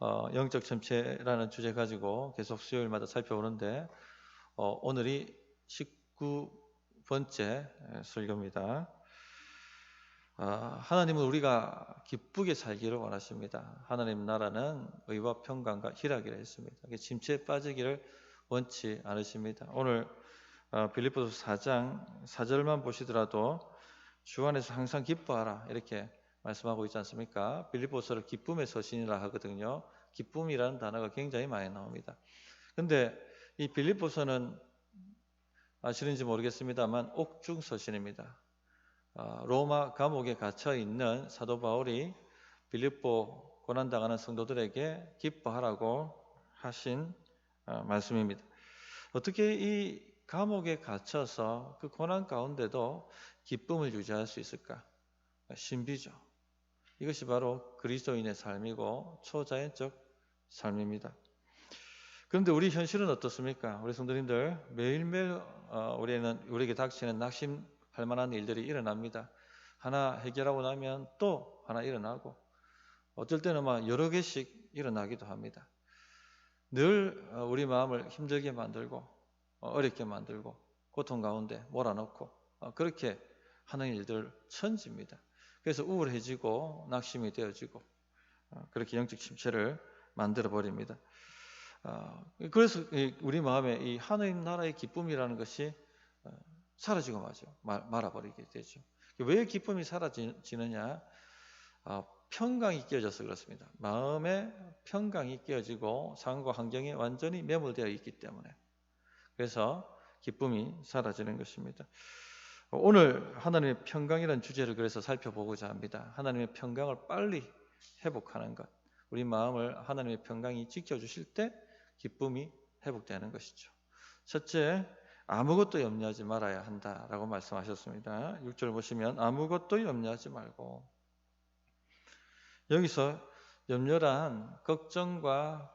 영적 침체라는 주제 가지고 계속 수요일마다 살펴보는데 오늘이 19번째 설교입니다. 하나님은 우리가 기쁘게 살기를 원하십니다. 하나님 나라는 의와 평강과 희락이라 했습니다. 침체에 빠지기를 원치 않으십니다. 오늘 빌립보서 4장 4절만 보시더라도 주 안에서 항상 기뻐하라 이렇게 말씀하고 있지 않습니까? 빌립보서를 기쁨의 서신이라 하거든요. 기쁨이라는 단어가 굉장히 많이 나옵니다. 근데 이 빌립보서는 아시는지 모르겠습니다만 옥중 서신입니다. 로마 감옥에 갇혀 있는 사도 바울이 빌립보 고난당하는 성도들에게 기뻐하라고 하신 말씀입니다. 어떻게 이 감옥에 갇혀서 그 고난 가운데도 기쁨을 유지할 수 있을까? 신비죠. 이것이 바로 그리스도인의 삶이고 초자연적 삶입니다. 그런데 우리 현실은 어떻습니까? 우리 성도님들 매일매일 우리에게 닥치는 낙심할 만한 일들이 일어납니다. 하나 해결하고 나면 또 하나 일어나고 어쩔 때는 여러 개씩 일어나기도 합니다. 늘 우리 마음을 힘들게 만들고 어렵게 만들고 고통 가운데 몰아넣고 그렇게 하는 일들 천지입니다. 그래서 우울해지고 낙심이 되어지고 그렇게 영적 침체를 만들어 버립니다. 그래서 우리 마음에 이 하나님 나라의 기쁨이라는 것이 사라지고 말아버리게 되죠. 왜 기쁨이 사라지느냐? 평강이 깨어져서 그렇습니다. 마음에 평강이 깨어지고 상황과 환경에 완전히 매몰되어 있기 때문에. 그래서 기쁨이 사라지는 것입니다. 오늘 하나님의 평강이라는 주제를 그래서 살펴보고자 합니다. 하나님의 평강을 빨리 회복하는 것. 우리 마음을 하나님의 평강이 지켜주실 때 기쁨이 회복되는 것이죠. 첫째, 아무것도 염려하지 말아야 한다라고 말씀하셨습니다. 6절 보시면 아무것도 염려하지 말고, 여기서 염려란 걱정과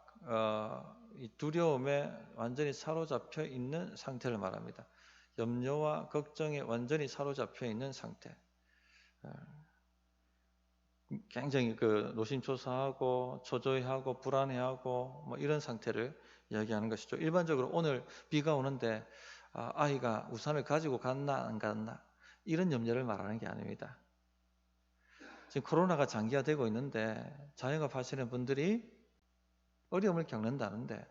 이 두려움에 완전히 사로잡혀 있는 상태를 말합니다. 염려와 걱정에 완전히 사로잡혀 있는 상태. 굉장히 노심초사하고 초조해하고 불안해하고 이런 상태를 이야기하는 것이죠. 일반적으로 오늘 비가 오는데 아이가 우산을 가지고 갔나 안 갔나 이런 염려를 말하는 게 아닙니다. 지금 코로나가 장기화되고 있는데 자영업 하시는 분들이 어려움을 겪는다는데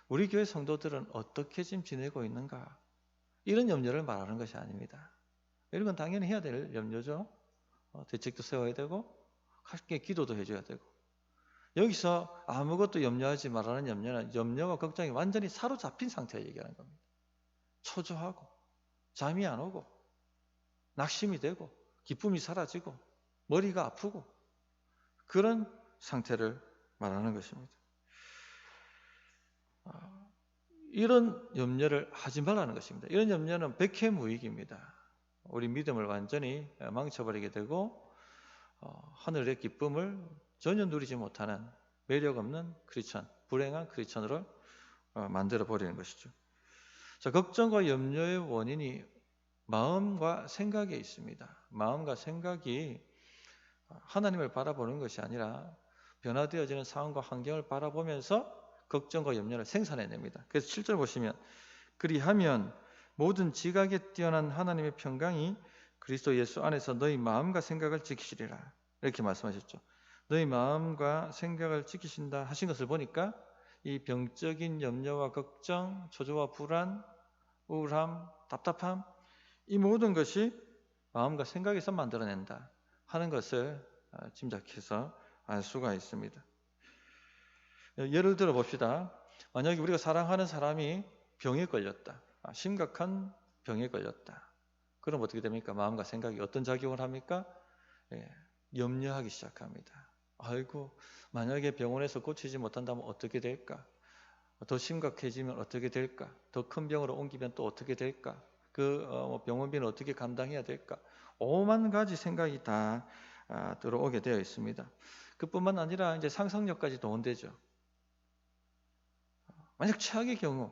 우리 교회 성도들은 어떻게 지금 지내고 있는가? 이런 염려를 말하는 것이 아닙니다. 이런 건 당연히 해야 될 염려죠. 대책도 세워야 되고 함께 기도도 해줘야 되고. 여기서 아무것도 염려하지 말라는 염려는 염려와 걱정이 완전히 사로잡힌 상태를 얘기하는 겁니다. 초조하고 잠이 안 오고 낙심이 되고 기쁨이 사라지고 머리가 아프고 그런 상태를 말하는 것입니다. 이런 염려를 하지 말라는 것입니다. 이런 염려는 백해무익입니다. 우리 믿음을 완전히 망쳐버리게 되고 하늘의 기쁨을 전혀 누리지 못하는 매력 없는 크리스천, 불행한 크리스천으로 만들어 버리는 것이죠. 자, 걱정과 염려의 원인이 마음과 생각에 있습니다. 마음과 생각이 하나님을 바라보는 것이 아니라 변화되어지는 상황과 환경을 바라보면서 걱정과 염려를 생산해냅니다. 그래서 7절 보시면 그리하면 모든 지각에 뛰어난 하나님의 평강이 그리스도 예수 안에서 너희 마음과 생각을 지키시리라 이렇게 말씀하셨죠. 너희 마음과 생각을 지키신다 하신 것을 보니까 이 병적인 염려와 걱정, 초조와 불안, 우울함, 답답함 이 모든 것이 마음과 생각에서 만들어낸다 하는 것을 짐작해서 알 수가 있습니다. 예를 들어 봅시다. 만약에 우리가 사랑하는 사람이 병에 걸렸다. 심각한 병에 걸렸다. 그럼 어떻게 됩니까? 마음과 생각이 어떤 작용을 합니까? 염려하기 시작합니다. 아이고, 만약에 병원에서 고치지 못한다면 어떻게 될까? 더 심각해지면 어떻게 될까? 더 큰 병으로 옮기면 또 어떻게 될까? 병원비는 어떻게 감당해야 될까? 오만 가지 생각이 다 들어오게 되어 있습니다. 그뿐만 아니라 이제 상상력까지 동원되죠. 만약 최악의 경우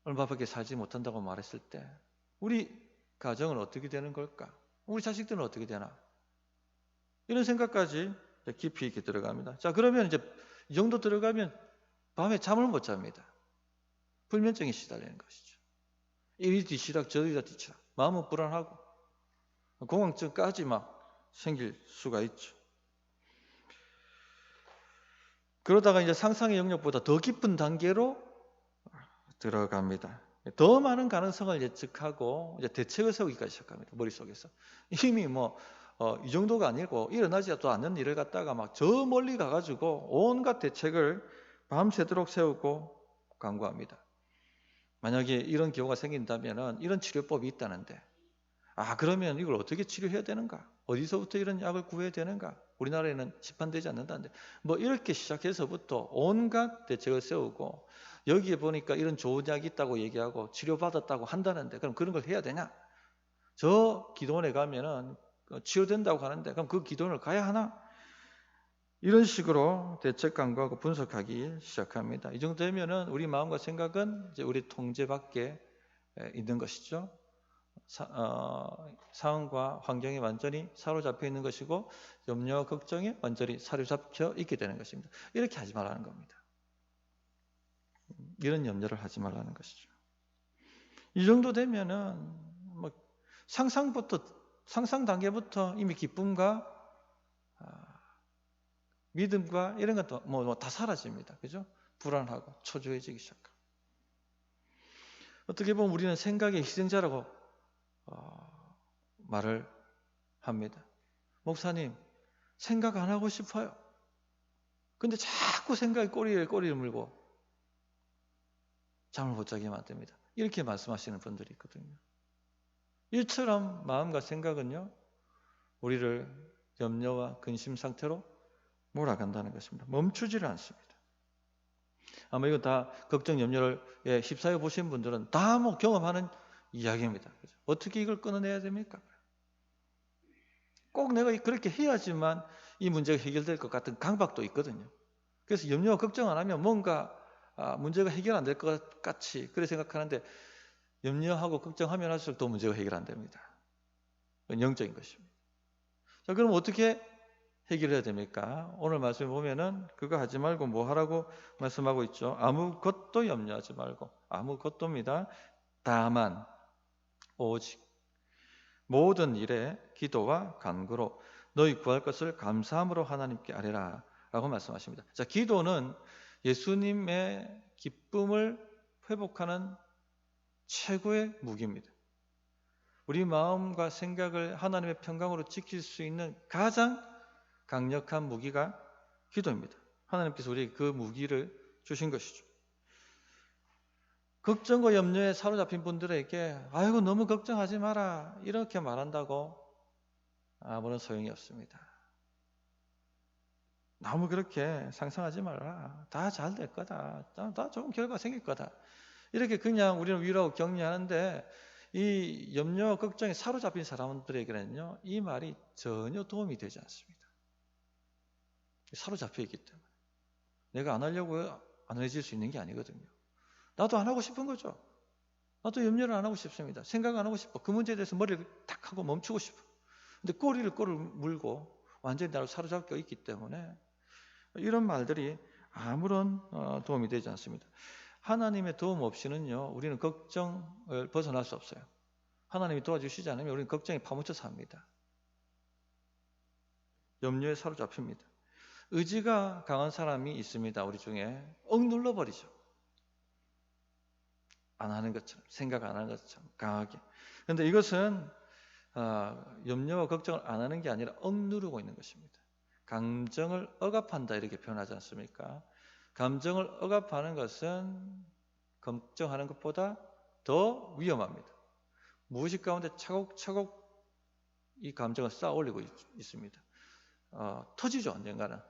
얼마밖에 살지 못한다고 말했을 때 우리 가정은 어떻게 되는 걸까? 우리 자식들은 어떻게 되나? 이런 생각까지 깊이 있게 들어갑니다. 자, 그러면 이제 이 정도 들어가면 밤에 잠을 못 잡니다. 불면증에 시달리는 것이죠. 이리 뒤치락 저리 뒤치락, 마음은 불안하고 공황증까지 막 생길 수가 있죠. 그러다가 이제 상상의 영역보다 더 깊은 단계로 들어갑니다. 더 많은 가능성을 예측하고 이제 대책을 세우기까지 시작합니다. 머릿속에서 이미 이 정도가 아니고 일어나지도 않는 일을 갖다가 막 저 멀리 가가지고 온갖 대책을 밤새도록 세우고 강구합니다. 만약에 이런 경우가 생긴다면 이런 치료법이 있다는데, 그러면 이걸 어떻게 치료해야 되는가? 어디서부터 이런 약을 구해야 되는가? 우리나라에는 시판되지 않는다는데, 이렇게 시작해서부터 온갖 대책을 세우고, 여기에 보니까 이런 좋은 약이 있다고 얘기하고 치료받았다고 한다는데, 그럼 그런 걸 해야 되냐? 저 기도원에 가면은 치료된다고 하는데, 그럼 그 기도원을 가야 하나? 이런 식으로 대책 강구하고 분석하기 시작합니다. 이 정도 되면은 우리 마음과 생각은 이제 우리 통제 밖에 있는 것이죠. 상황과 환경에 완전히 사로잡혀 있는 것이고 염려와 걱정에 완전히 사로잡혀 있게 되는 것입니다. 이렇게 하지 말라는 겁니다. 이런 염려를 하지 말라는 것이죠. 이 정도 되면은 상상 단계부터 이미 기쁨과 믿음과 이런 것도 다 사라집니다. 그죠? 불안하고 초조해지기 시작합니다. 어떻게 보면 우리는 생각의 희생자라고 말을 합니다. 목사님, 생각 안 하고 싶어요. 근데 자꾸 생각이 꼬리를 물고 잠을 못 자게 만듭니다. 이렇게 말씀하시는 분들이 있거든요. 이처럼 마음과 생각은요, 우리를 염려와 근심 상태로 몰아간다는 것입니다. 멈추지를 않습니다. 아마 이거 다 걱정, 염려를 휩싸여 보신 분들은 다 경험하는 이야기입니다. 그죠? 어떻게 이걸 끊어내야 됩니까? 꼭 내가 그렇게 해야지만 이 문제가 해결될 것 같은 강박도 있거든요. 그래서 염려와 걱정 안 하면 뭔가 문제가 해결 안 될 것 같이 그렇게 생각하는데, 염려하고 걱정하면 할수록 또 문제가 해결 안 됩니다. 그건 영적인 것입니다. 자, 그럼 어떻게 해결해야 됩니까? 오늘 말씀을 보면은 그거 하지 말고 뭐 하라고 말씀하고 있죠. 아무것도 염려하지 말고, 아무것도입니다. 다만 오직 모든 일에 기도와 간구로 너희 구할 것을 감사함으로 하나님께 아뢰라 라고 말씀하십니다. 자, 기도는 예수님의 기쁨을 회복하는 최고의 무기입니다. 우리 마음과 생각을 하나님의 평강으로 지킬 수 있는 가장 강력한 무기가 기도입니다. 하나님께서 우리에게 그 무기를 주신 것이죠. 걱정과 염려에 사로잡힌 분들에게 아이고 너무 걱정하지 마라 이렇게 말한다고 아무런 소용이 없습니다. 너무 그렇게 상상하지 마라. 다 잘 될 거다. 다 좋은 결과 생길 거다. 이렇게 그냥 우리는 위로하고 격려하는데, 이 염려와 걱정에 사로잡힌 사람들에게는요, 이 말이 전혀 도움이 되지 않습니다. 사로잡혀 있기 때문에. 내가 안 하려고 안 해질 수 있는 게 아니거든요. 나도 안 하고 싶은 거죠. 나도 염려를 안 하고 싶습니다. 생각 안 하고 싶어. 그 문제에 대해서 머리를 탁 하고 멈추고 싶어. 근데 꼬리를 물고 완전히 나를 사로잡혀 있기 때문에 이런 말들이 아무런 도움이 되지 않습니다. 하나님의 도움 없이는요, 우리는 걱정을 벗어날 수 없어요. 하나님이 도와주시지 않으면 우리는 걱정에 파묻혀 삽니다. 염려에 사로잡힙니다. 의지가 강한 사람이 있습니다. 우리 중에 억눌러 버리죠. 안 하는 것처럼, 생각 안 하는 것처럼 강하게. 그런데 이것은 염려와 걱정을 안 하는 게 아니라 억누르고 있는 것입니다. 감정을 억압한다 이렇게 표현하지 않습니까? 감정을 억압하는 것은 걱정하는 것보다 더 위험합니다. 무의식 가운데 차곡차곡 이 감정을 쌓아 올리고 있습니다. 터지죠. 언젠가는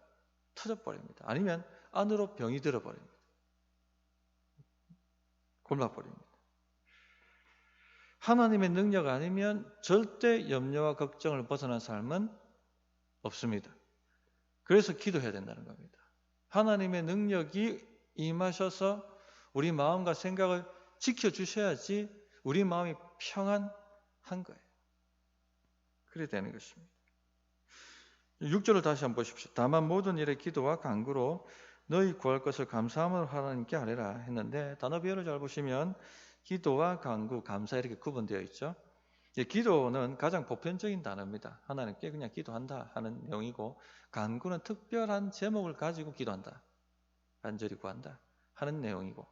터져버립니다. 아니면 안으로 병이 들어버립니다. 골마버립니다. 하나님의 능력 아니면 절대 염려와 걱정을 벗어난 삶은 없습니다. 그래서 기도해야 된다는 겁니다. 하나님의 능력이 임하셔서 우리 마음과 생각을 지켜주셔야지 우리 마음이 평안한 거예요. 그래야 되는 것입니다. 6절을 다시 한번 보십시오. 다만 모든 일에 기도와 간구로 너희 구할 것을 감사함으로 하나님께 아뢰라 했는데, 단어 비율을 잘 보시면 기도와 간구, 감사 이렇게 구분되어 있죠. 기도는 가장 보편적인 단어입니다. 하나님께 그냥 기도한다 하는 내용이고, 간구는 특별한 제목을 가지고 기도한다, 간절히 구한다 하는 내용이고,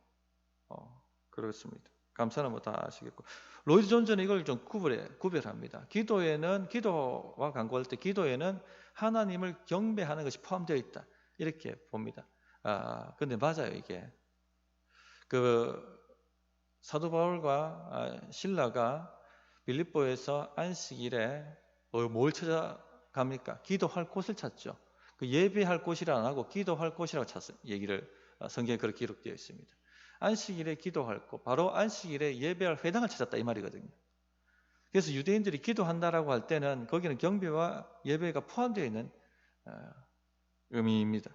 그렇습니다. 감사는 뭐 다 아시겠고, 로이드 존슨은 이걸 좀 구별합니다. 기도와 간구할 때 기도에는 하나님을 경배하는 것이 포함되어 있다, 이렇게 봅니다. 근데 맞아요. 이게 사도 바울과 신라가 빌립보에서 안식일에 뭘 찾아갑니까? 기도할 곳을 찾죠. 그 예배할 곳이라 안 하고 기도할 곳이라고 얘기를 성경에 그렇게 기록되어 있습니다. 안식일에 기도할 곳, 바로 안식일에 예배할 회당을 찾았다, 이 말이거든요. 그래서 유대인들이 기도한다라고 할 때는 거기는 경배와 예배가 포함되어 있는 의미입니다.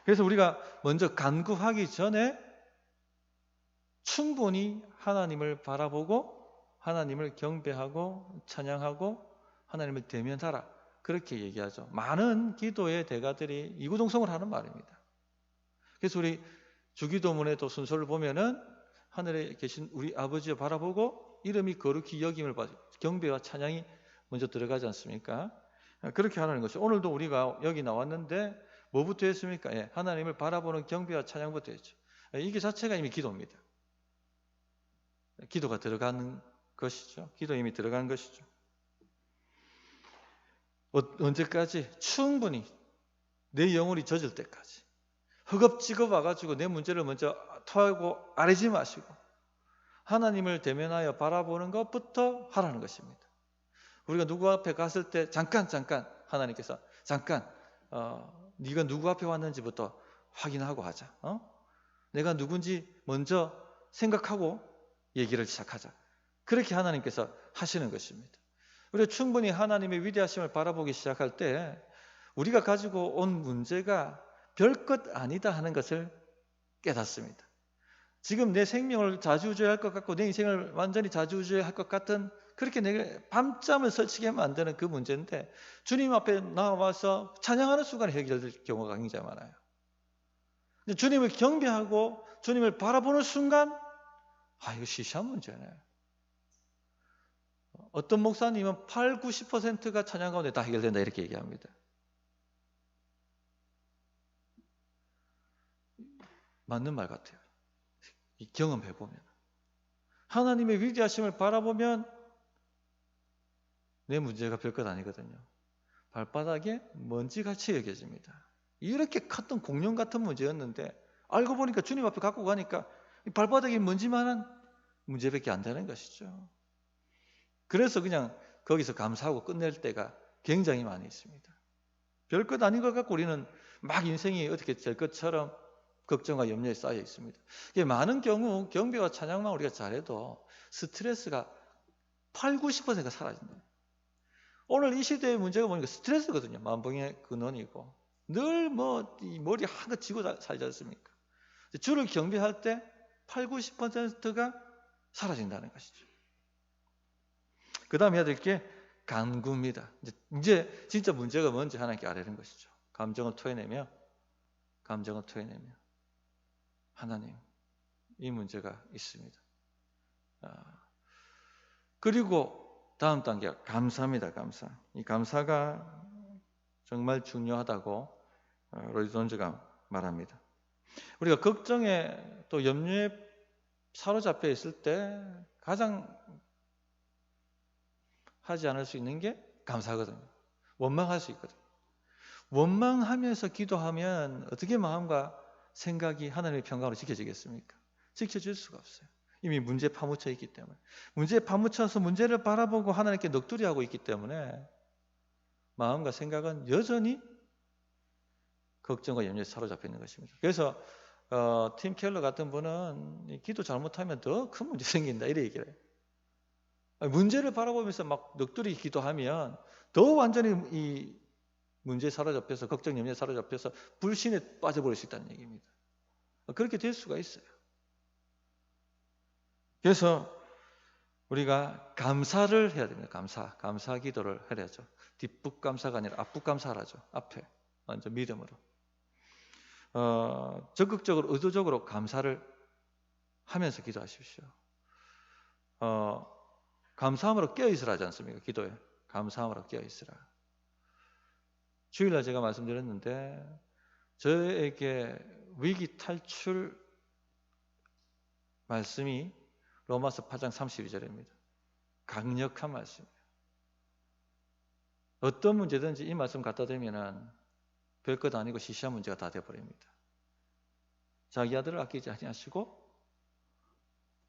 그래서 우리가 먼저 간구하기 전에 충분히 하나님을 바라보고 하나님을 경배하고 찬양하고 하나님을 대면하라, 그렇게 얘기하죠. 많은 기도의 대가들이 이구동성을 하는 말입니다. 그래서 우리 주기도문의 또 순서를 보면은 하늘에 계신 우리 아버지를 바라보고 이름이 거룩히 여김을 받고 경배와 찬양이 먼저 들어가지 않습니까? 그렇게 하는 것이, 오늘도 우리가 여기 나왔는데 뭐부터 했습니까? 하나님을 바라보는 경배와 찬양부터 했죠. 이게 자체가 이미 기도입니다. 기도가 들어가는 것이죠. 기도 이미 들어간 것이죠. 언제까지? 충분히 내 영혼이 젖을 때까지. 허겁지겁 와가지고 내 문제를 먼저 토하고 아뢰지 마시고 하나님을 대면하여 바라보는 것부터 하라는 것입니다. 우리가 누구 앞에 갔을 때 잠깐 하나님께서 잠깐 네가 누구 앞에 왔는지부터 확인하고 하자. 내가 누군지 먼저 생각하고 얘기를 시작하자. 그렇게 하나님께서 하시는 것입니다. 우리가 충분히 하나님의 위대하심을 바라보기 시작할 때 우리가 가지고 온 문제가 별것 아니다 하는 것을 깨닫습니다. 지금 내 생명을 좌지우지할 것 같고 내 인생을 완전히 좌지우지할 것 같은, 그렇게 내가 밤잠을 설치게 만드는 그 문제인데 주님 앞에 나와서 찬양하는 순간에 해결될 경우가 굉장히 많아요. 주님을 경배하고 주님을 바라보는 순간 이거 시시한 문제네. 어떤 목사님은 8, 90%가 찬양 가운데 다 해결된다, 이렇게 얘기합니다. 맞는 말 같아요. 경험해보면 하나님의 위대하심을 바라보면 내 문제가 별것 아니거든요. 발바닥에 먼지같이 여겨집니다. 이렇게 컸던 공룡 같은 문제였는데 알고 보니까 주님 앞에 갖고 가니까 발바닥에 먼지만한 문제밖에 안 되는 것이죠. 그래서 그냥 거기서 감사하고 끝낼 때가 굉장히 많이 있습니다. 별것 아닌 것 같고 우리는 막 인생이 어떻게 될 것처럼 걱정과 염려에 쌓여 있습니다. 많은 경우 경배와 찬양만 우리가 잘해도 스트레스가 8, 90%가 사라진다. 오늘 이 시대의 문제가 뭐니까 스트레스거든요. 만병의 근원이고 늘 이 머리 한껏 쥐고 살지 않습니까? 주를 경배할 때 8, 90%가 사라진다는 것이죠. 그 다음에 해야 될 게 간구입니다. 이제 진짜 문제가 뭔지 하나님께 아뢰는 것이죠. 감정을 토해내며 하나님, 이 문제가 있습니다. 그리고 다음 단계가 감사입니다. 감사. 이 감사가 정말 중요하다고 로이드 존슨가 말합니다. 우리가 걱정에 또 염려에 사로잡혀 있을 때 가장 하지 않을 수 있는 게 감사거든요. 원망할 수 있거든요. 원망하면서 기도하면 어떻게 마음과 생각이 하나님의 평강으로 지켜지겠습니까? 지켜질 수가 없어요. 이미 문제에 파묻혀 있기 때문에. 문제에 파묻혀서 문제를 바라보고 하나님께 넋두리하고 있기 때문에 마음과 생각은 여전히 걱정과 염려에 사로잡혀 있는 것입니다. 그래서 팀 켈러 같은 분은 기도 잘못하면 더 큰 문제 생긴다, 이래 얘기를 해요. 문제를 바라보면서 막 넋두리 기도하면 더 완전히 이 문제에 사로잡혀서 걱정, 염려에 사로잡혀서 불신에 빠져버릴 수 있다는 얘기입니다. 그렇게 될 수가 있어요. 그래서 우리가 감사를 해야 됩니다. 감사 기도를 해야죠. 뒷북 감사가 아니라 앞북 감사하죠. 앞에 먼저 믿음으로 적극적으로 의도적으로 감사를 하면서 기도하십시오. 감사함으로 깨어있으라 하지 않습니까? 기도에 감사함으로 깨어있으라. 주일날 제가 말씀드렸는데 저에게 위기 탈출 말씀이 로마서 8장 32절입니다. 강력한 말씀이에요. 어떤 문제든지 이 말씀 갖다 대면은 별것 아니고 시시한 문제가 다 되어버립니다. 자기 아들을 아끼지 아니하시고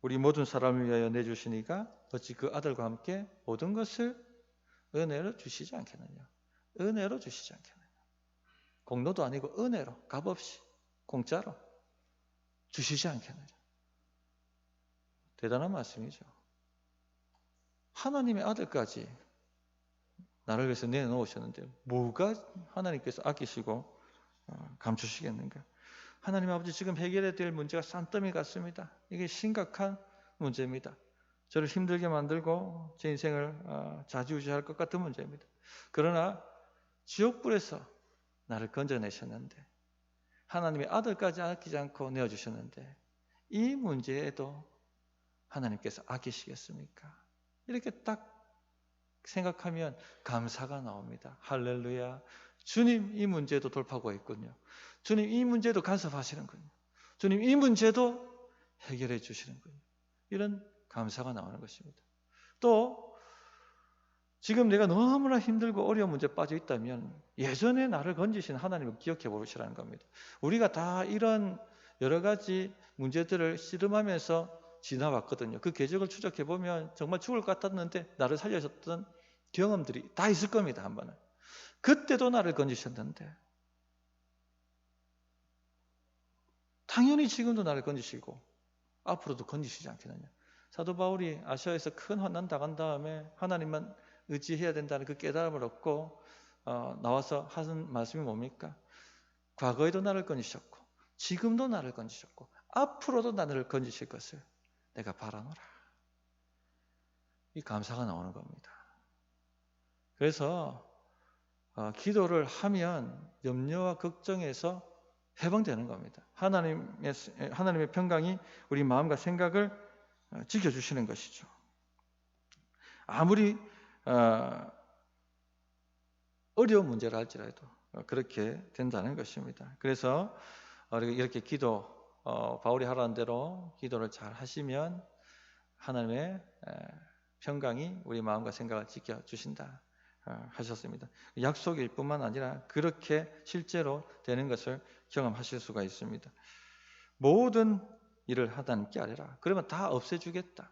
우리 모든 사람을 위하여 내주시니까 어찌 그 아들과 함께 모든 것을 은혜로 주시지 않겠느냐. 은혜로 주시지 않겠느냐. 공로도 아니고 은혜로 값없이 공짜로 주시지 않겠느냐. 대단한 말씀이죠. 하나님의 아들까지 나를 위해서 내놓으셨는데 뭐가 하나님께서 아끼시고 감추시겠는가. 하나님 아버지, 지금 해결해야 될 문제가 산더미 같습니다. 이게 심각한 문제입니다. 저를 힘들게 만들고 제 인생을 좌지우지할 것 같은 문제입니다. 그러나 지옥불에서 나를 건져내셨는데 하나님의 아들까지 아끼지 않고 내어주셨는데 이 문제에도 하나님께서 아끼시겠습니까? 이렇게 딱 생각하면 감사가 나옵니다. 할렐루야. 주님, 이 문제도 돌파구가 있군요. 주님, 이 문제도 간섭하시는군요. 주님, 이 문제도 해결해 주시는군요. 이런 감사가 나오는 것입니다. 또 지금 내가 너무나 힘들고 어려운 문제에 빠져 있다면 예전에 나를 건지신 하나님을 기억해 보시라는 겁니다. 우리가 다 이런 여러 가지 문제들을 씨름하면서 지나왔거든요. 그 궤적을 추적해 보면 정말 죽을 것 같았는데 나를 살려줬던 경험들이 다 있을 겁니다. 한 번은. 그때도 나를 건지셨는데 당연히 지금도 나를 건지시고 앞으로도 건지시지 않겠느냐. 사도 바울이 아시아에서 큰 환난 당한 다음에 하나님만 의지해야 된다는 그 깨달음을 얻고 나와서 하는 말씀이 뭡니까? 과거에도 나를 건지셨고 지금도 나를 건지셨고 앞으로도 나를 건지실 것을 내가 바라노라. 이 감사가 나오는 겁니다. 그래서 기도를 하면 염려와 걱정에서 해방되는 겁니다. 하나님의 평강이 우리 마음과 생각을 지켜주시는 것이죠. 아무리 어려운 문제라 할지라도 그렇게 된다는 것입니다. 그래서 이렇게 바울이 하라는 대로 기도를 잘 하시면 하나님의 평강이 우리 마음과 생각을 지켜주신다 하셨습니다. 약속일 뿐만 아니라 그렇게 실제로 되는 것을 경험하실 수가 있습니다. 모든 일을 하나님께 아뢰라. 그러면 다 없애주겠다.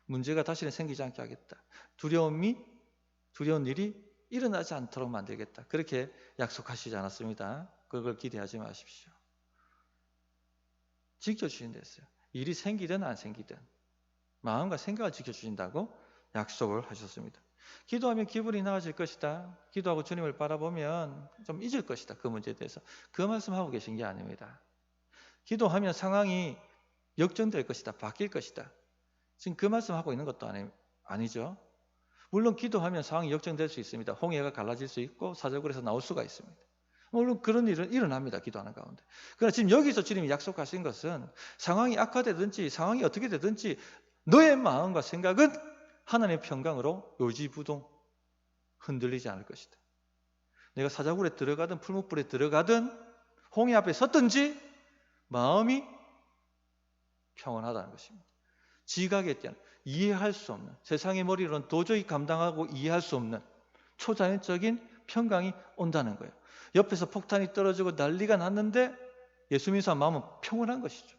문제가 다시는 생기지 않게 하겠다. 두려운 일이 일어나지 않도록 만들겠다. 그렇게 약속하시지 않았습니다. 그걸 기대하지 마십시오. 지켜주신다 했어요. 일이 생기든 안 생기든 마음과 생각을 지켜주신다고 약속을 하셨습니다. 기도하면 기분이 나아질 것이다. 기도하고 주님을 바라보면 좀 잊을 것이다. 그 문제에 대해서. 그 말씀하고 계신 게 아닙니다. 기도하면 상황이 역전될 것이다. 바뀔 것이다. 지금 그 말씀하고 있는 것도 아니죠. 물론 기도하면 상황이 역전될 수 있습니다. 홍해가 갈라질 수 있고 사절굴에서 나올 수가 있습니다. 물론 그런 일은 일어납니다. 기도하는 가운데. 그러나 지금 여기서 주님이 약속하신 것은 상황이 악화되든지 상황이 어떻게 되든지 너의 마음과 생각은 하나님의 평강으로 요지부동 흔들리지 않을 것이다. 내가 사자굴에 들어가든 풀무불에 들어가든 홍해 앞에 섰든지 마음이 평온하다는 것입니다. 지각에 대한 이해할 수 없는, 세상의 머리로는 도저히 감당하고 이해할 수 없는 초자연적인 평강이 온다는 거예요. 옆에서 폭탄이 떨어지고 난리가 났는데 예수 믿는 사람 마음은 평온한 것이죠.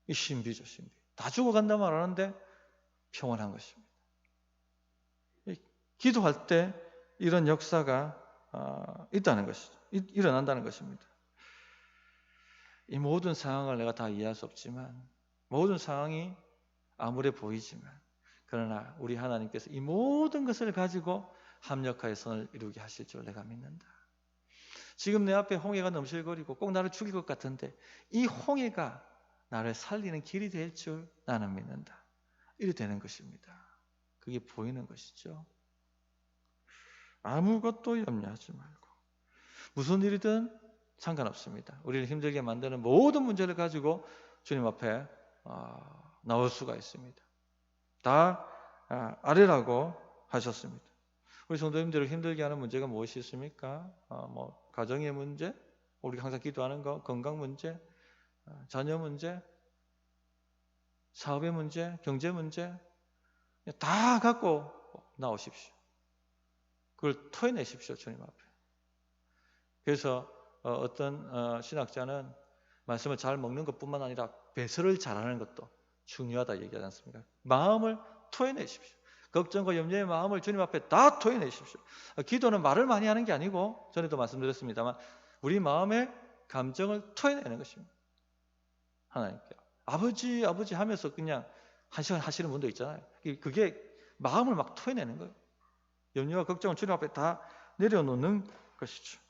이 신비죠, 신비. 다 죽어간다 말하는데 평온한 것입니다. 기도할 때 이런 역사가 있다는 것이죠. 일어난다는 것입니다. 이 모든 상황을 내가 다 이해할 수 없지만 모든 상황이 암울해 보이지만 그러나 우리 하나님께서 이 모든 것을 가지고 합력하여 선을 이루게 하실 줄 내가 믿는다. 지금 내 앞에 홍해가 넘실거리고 꼭 나를 죽일 것 같은데 이 홍해가 나를 살리는 길이 될 줄 나는 믿는다. 이래 되는 것입니다. 그게 보이는 것이죠. 아무것도 염려하지 말고 무슨 일이든 상관없습니다. 우리를 힘들게 만드는 모든 문제를 가지고 주님 앞에 나올 수가 있습니다. 다 아뢰라고 하셨습니다. 우리 성도님들을 힘들게 하는 문제가 무엇이 있습니까? 가정의 문제, 우리가 항상 기도하는 거, 건강 문제, 자녀 문제, 사업의 문제, 경제 문제 다 갖고 나오십시오. 그걸 토해내십시오, 주님 앞에. 그래서 어떤 신학자는 말씀을 잘 먹는 것뿐만 아니라 배설을 잘하는 것도 중요하다 얘기하지 않습니까? 마음을 토해내십시오. 걱정과 염려의 마음을 주님 앞에 다 토해내십시오. 기도는 말을 많이 하는 게 아니고 전에도 말씀드렸습니다만 우리 마음의 감정을 토해내는 것입니다. 하나님께 아버지 아버지 하면서 그냥 한 시간 하시는 분도 있잖아요. 그게 마음을 막 토해내는 거예요. 염려와 걱정을 주님 앞에 다 내려놓는 것이죠.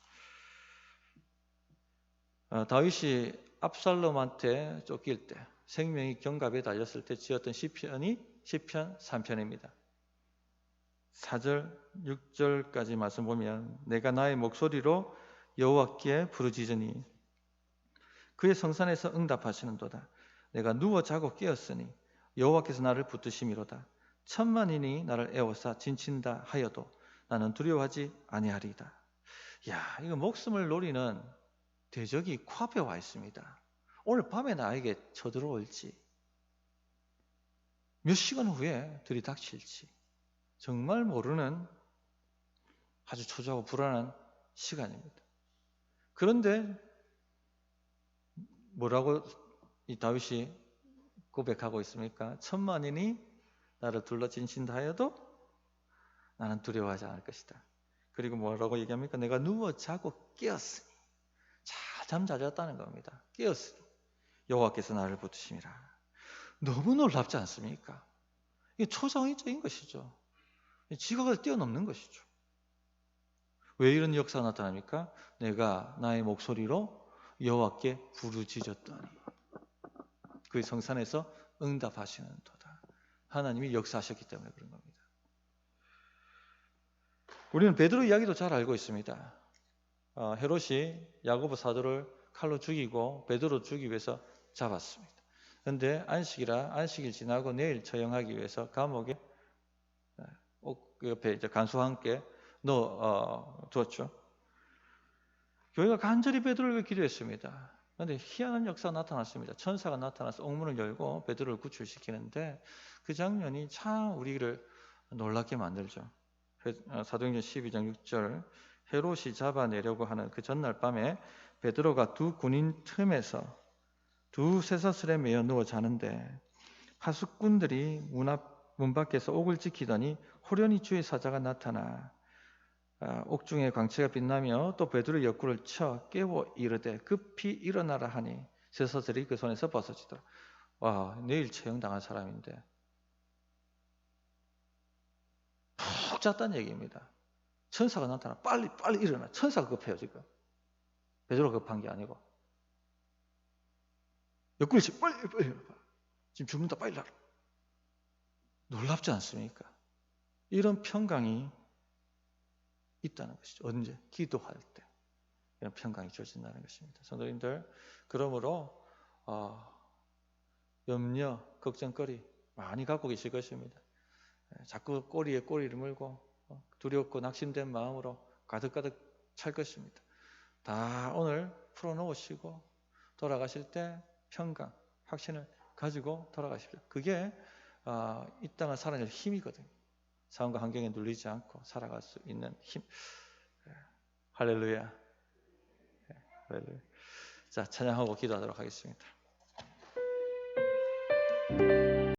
다윗이 압살롬한테 쫓길 때 생명이 경갑에 달렸을 때 지었던 시편이 시편 3편입니다. 4절 6절까지 말씀 보면 내가 나의 목소리로 여호와께 부르짖으니 그의 성산에서 응답하시는도다. 내가 누워 자고 깨었으니 여호와께서 나를 붙드심이로다. 천만인이 나를 애워싸 진친다 하여도 나는 두려워하지 아니하리이다. 야, 이거 목숨을 노리는 대적이 코앞에 와 있습니다. 오늘 밤에 나에게 쳐들어올지 몇 시간 후에 들이닥칠지 정말 모르는 아주 초조하고 불안한 시간입니다. 그런데 뭐라고 이 다윗이 고백하고 있습니까? 천만인이 나를 둘러 진친다 하여도 나는 두려워하지 않을 것이다. 그리고 뭐라고 얘기합니까? 내가 누워 자고 깨었으니 잘 잠 잘 잤다는 겁니다. 깨었으니 여호와께서 나를 붙드심이라. 너무 놀랍지 않습니까? 이게 초자연적인 것이죠. 지각을 뛰어넘는 것이죠. 왜 이런 역사가 나타납니까? 내가 나의 목소리로 여호와께 부르짖었더니 그의 성산에서 응답하시는도다. 하나님이 역사하셨기 때문에 그런 겁니다. 우리는 베드로 이야기도 잘 알고 있습니다. 헤롯이 야고보 사도를 칼로 죽이고 베드로 죽이기 위해서 잡았습니다. 그런데 안식일 지나고 내일 처형하기 위해서 감옥에 옆에 이제 간수와 함께 넣어두었죠. 교회가 간절히 베드로를 위해 기도했습니다. 그런데 희한한 역사가 나타났습니다. 천사가 나타나서 옥문을 열고 베드로를 구출시키는데 그 장면이 참 우리를 놀랍게 만들죠. 사도행전 12장 6절 헤롯이 잡아내려고 하는 그 전날 밤에 베드로가 두 군인 틈에서 두 쇠사슬에 매여 누워 자는데 하숫꾼들이 문 밖에서 옥을 지키더니 호련히 주의 사자가 나타나 옥중에 광채가 빛나며 또 베드로의 옆구리를 쳐 깨워 이르되 급히 일어나라 하니 쇠사슬이 그 손에서 벗어지더라. 와, 내일 처형당할 사람인데 푹 잤다는 얘기입니다. 천사가 나타나 빨리 일어나. 천사가 급해요 지금. 베드로가 급한 게 아니고. 옆구리 치 빨리 일어나. 지금 죽는다 빨리 나라. 놀랍지 않습니까? 이런 평강이 있다는 것이죠. 언제? 기도할 때 이런 평강이 주어진다는 것입니다. 성도님들, 그러므로 염려, 걱정거리 많이 갖고 계실 것입니다. 자꾸 꼬리에 꼬리를 물고 두렵고 낙심된 마음으로 가득가득 찰 것입니다. 다 오늘 풀어놓으시고 돌아가실 때 평강, 확신을 가지고 돌아가십시오. 그게 이 땅을 살아낼 힘이거든요. 상황과 환경에 눌리지 않고 살아갈 수 있는 힘. 할렐루야. 할렐루야. 자, 찬양하고 기도하도록 하겠습니다.